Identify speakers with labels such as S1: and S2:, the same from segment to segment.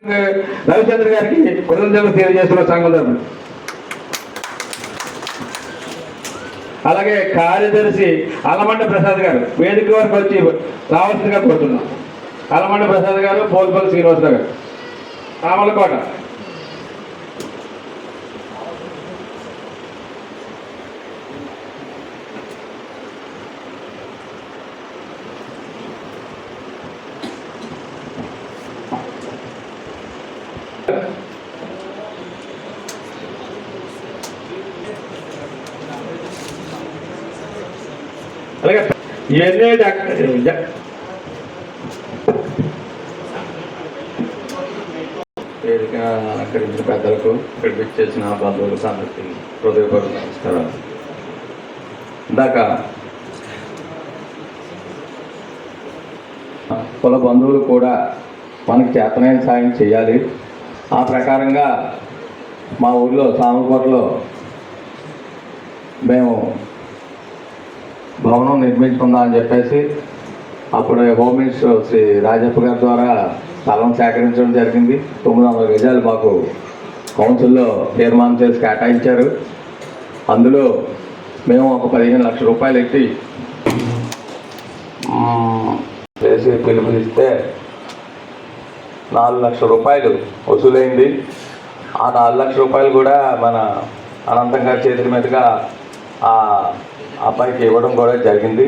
S1: రవిచంద్ర గారికి కృతజ్ఞతలు తెలియజేస్తున్న సంఘం తరపున. అలాగే కార్యదర్శి అలమండ ప్రసాద్ గారు వేదిక వరకు వచ్చి రావాల్సిందిగా కోరుతున్నాం. అలమండ ప్రసాద్ గారు, పోల్పల్లి శ్రీనివాసరావు గారు, రామలకోట. అలాగే ఇవన్నీ వేదిక అలంకరించిన పెద్దలకు, ఇక్కడ విచ్చేసిన బంధువులకు అందరికీ హృదయపూర్వక నమస్కారాలు. ఇందాక కుల బంధువులు కూడా మనకి చేతనైన సాయం చేయాలి. ఆ ప్రకారంగా మా ఊళ్ళో సామలకోటలో మేము భవనం నిర్మించుకుందాం అని చెప్పేసి అప్పుడు హోమ్ మినిస్టర్ శ్రీ రాజప్ప గారి ద్వారా స్థలం సేకరించడం జరిగింది. 900 గజాలు మాకు కౌన్సిల్లో తీర్మానం చేసి కేటాయించారు. అందులో మేము ఒక 15 లక్షల రూపాయలు ఎట్టి చేసి పిలుపునిస్తే 4 లక్షల రూపాయలు వసూలైంది. ఆ 4 లక్షల రూపాయలు కూడా మన అనంతం గారి చేతుల మీదుగా ఆ అబ్బాయికి ఇవ్వడం కూడా జరిగింది.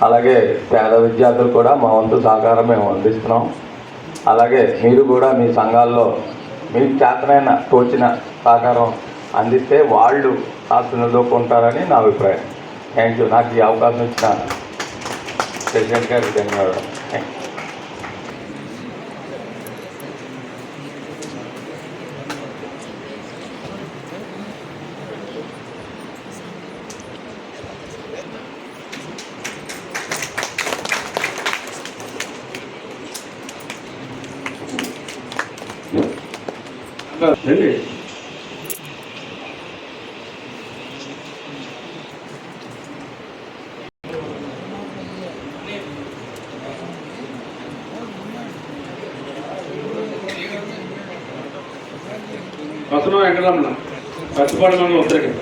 S1: అలాగే పేద విద్యార్థులు కూడా మా వంతు సహకారం మేము అందిస్తున్నాం. అలాగే మీరు కూడా మీ సంఘాల్లో మీకు చేతనైన తోచిన సహకారం అందిస్తే వాళ్ళు నిలదొక్కుంటారని నా అభిప్రాయం. Thank you. నాకు ఈ అవకాశం ఇచ్చిన ప్రెసిడెంట్ గారికి ధన్యవాదాలు. Thank you. రండి. వసనం వెంకటరమణ, పచ్చిపాడు మండలం ఉత్తరకి.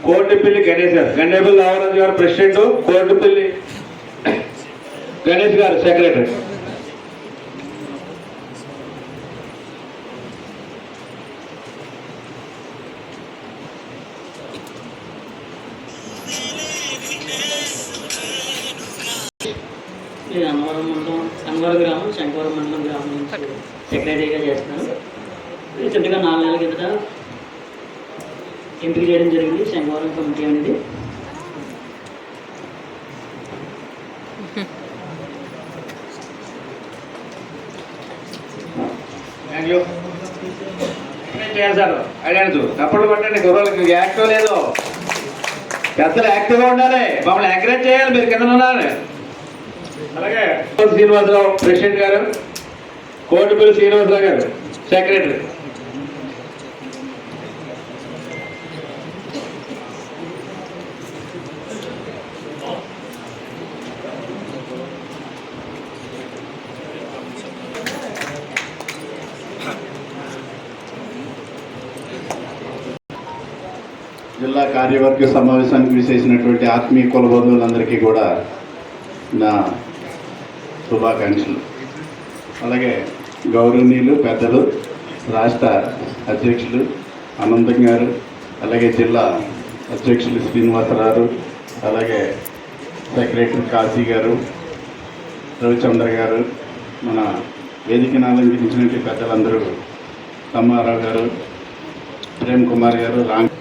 S1: కోటిపల్లి గణేష్ గారు, గండేపల్లి రామరాజు గారు ప్రెసిడెంట్, కోటిపల్లి గణేష్ గారు సెక్రటరీ.
S2: నేను అన్నవరం మండలం, అన్నవరం గ్రామం, శంకవరం మండలం గ్రామం నుంచి సెక్రటరీగా చేస్తున్నాను. రీసెంట్గా 4 నెలల కిందట ఎంపిక చేయడం జరిగింది శంకవరం కమిటీ అనేది.
S1: సార్ అడిగాను తప్పుడు పట్టండి. గౌరవాలకి యాక్టివ్ లేదు, పెద్దలు యాక్టివ్గా ఉండాలి, మమ్మల్ని ఎంకరేజ్ చేయాలి, మీరు కింద ఉండాలి. అలాగే శ్రీనివాసరావు ప్రెసిడెంట్ గారు, కోటిపల్లి శ్రీనివాసరావు గారు సెక్రటరీ.
S3: జిల్లా కార్యవర్గ సమావేశానికి విచ్చేసినటువంటి ఆత్మీయ కుల బంధువులందరికీ కూడా నా శుభాకాంక్షలు. అలాగే గౌరవనీయులు పెద్దలు, రాష్ట్ర అధ్యక్షులు అనంతం గారు, అలాగే జిల్లా అధ్యక్షులు శ్రీనివాసరావు, అలాగే సెక్రటరీ కాశీ గారు, రవిచంద్ర గారు, మన వేదికను అలంకరించినటువంటి పెద్దలందరూ, తమ్మారావు గారు, ప్రేమ్ కుమార్ గారు, రామ్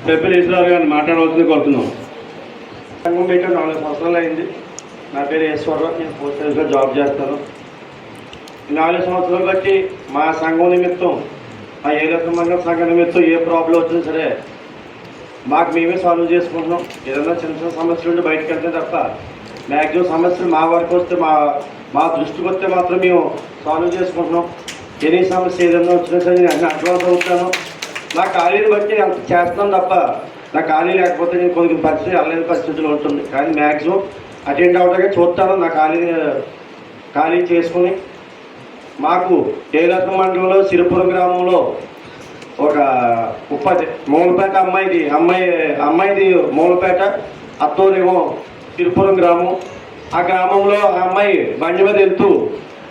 S1: పెప్పల్ ఈశ్వరరావు గారిని మాట్లాడవలసింది కోరుతున్నాం.
S4: సంఘం పెట్టి 4 సంవత్సరాలు అయింది. నా పేరు ఈశ్వరరావు, నేను పోస్ట్ ఆఫీస్లో జాబ్ చేస్తాను. 4 సంవత్సరాలు బట్టి మా సంఘం నిమిత్తం, ఆ ఏలూరు మండలం సంఘం నిమిత్తం ఏ ప్రాబ్లం వచ్చినా సరే మాకు మేమే సాల్వ్ చేసుకుంటున్నాం. ఏదైనా చిన్న చిన్న సమస్యలు ఉండి బయటకు వెళ్తే తప్ప మ్యాక్సిమం సమస్యలు మా వరకు వస్తే మా దృష్టికి వస్తే మాత్రం మేము సాల్వ్ చేసుకుంటున్నాం. ఎనీ సమస్య ఏదైనా వచ్చినా సరే నేను అన్ని అడ్వాన్స్ అవుతాను. నా ఖాళీని బట్టి నేను అంత చేస్తున్నాను తప్ప నా ఖాళీ లేకపోతే నేను కొన్ని పరిస్థితి వెళ్ళలేని పరిస్థితులు ఉంటుంది. కానీ మ్యాక్సిమం అటెండ్ అవడానికి చూస్తాను. నా ఖాళీ చేసుకుని మాకు ఏలూరు మండలంలో సిరిపురం గ్రామంలో ఒక మూలపేట అమ్మాయిది మూలపేట, అత్తూరేమో సిరిపురం గ్రామం. ఆ గ్రామంలో ఆ అమ్మాయి బండి మీద వెళ్తూ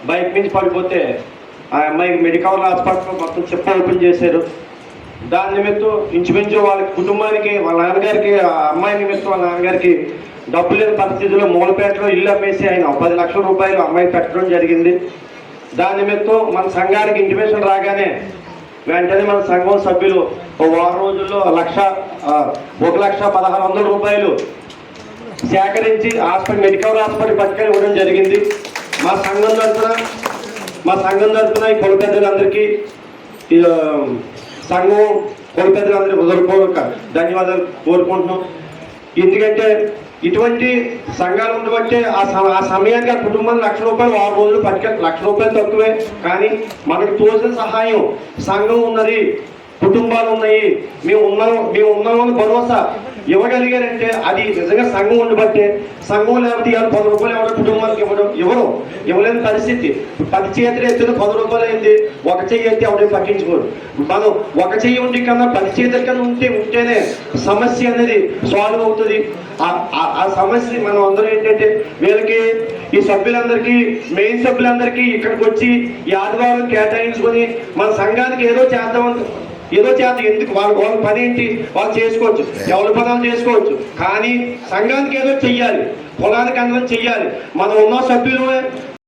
S4: బైక్ నుంచి పడిపోతే ఆ అమ్మాయికి మెడికల్ హాస్పిటల్ మొత్తం చెప్ప ఓపెన్ చేశారు. దాని నిమిత్తం ఇంచుమించు వాళ్ళ కుటుంబానికి, వాళ్ళ నాన్నగారికి, ఆ అమ్మాయి నిమిత్తం వాళ్ళ నాన్నగారికి డబ్బు లేని పరిస్థితుల్లో మూలపేటలో ఇల్లు అమ్మేసి ఆయన 10 లక్షల రూపాయలు అమ్మాయి పెట్టడం జరిగింది. దాని నిమిత్తం మన సంఘానికి ఇంటిమేషన్ రాగానే వెంటనే మన సంఘం సభ్యులు ఓ వారం రోజుల్లో 1,16,100 రూపాయలు సేకరించి మెడికల్ హాస్పిటల్ పట్టుకొని ఇవ్వడం జరిగింది. మా సంఘం తరఫున ఈ కుల పెద్దలందరికీ, సంఘం కుల పెద్దలందరికీ హృదయపూర్వక ధన్యవాదాలు కోరుకుంటున్నాం. ఎందుకంటే ఇటువంటి సంఘాలు ఉండబట్టే ఆ సమయానికి ఆ కుటుంబం 1,00,000 రూపాయలు 6 రోజులు పట్టుకెళ్ళి 1,00,000 రూపాయలు తక్కువే. కానీ మనకు తోచిన సహాయం సంఘం ఉన్నది, కుటుంబాలు ఉన్నాయి, మేము ఉన్నామని భరోసా ఇవ్వగలిగారంటే అది నిజంగా సంఘం ఉండబట్టే. సంఘం లేకపోతే ఇవాళ 10 రూపాయలు ఎవరో కుటుంబానికి ఇవ్వలేని పరిస్థితి. 10 చేతులు ఎత్తున 10 రూపాయలు అయింది, ఒక చెయ్యి ఎత్తి ఎవరైనా పట్టించుకోరు. మనం ఒక చెయ్యి ఉండి కన్నా 10 చేతుల కన్నా ఉంటేనే సమస్య అనేది సాల్వ్ అవుతుంది. ఆ సమస్య మనం అందరూ ఏంటంటే వీళ్ళకి, ఈ సభ్యులందరికీ, మెయిన్ సభ్యులందరికీ ఇక్కడికి వచ్చి ఈ ఆదివారం కేటాయించుకొని మన సంఘానికి ఏదో ఎందుకు వాళ్ళ పని ఏంటి వాళ్ళు చేసుకోవచ్చు, ఎవరి పనులు చేసుకోవచ్చు. కానీ సంఘానికి ఏదో చెయ్యాలి, పొలానికి అందరం చెయ్యాలి. మనం ఉన్న సభ్యులు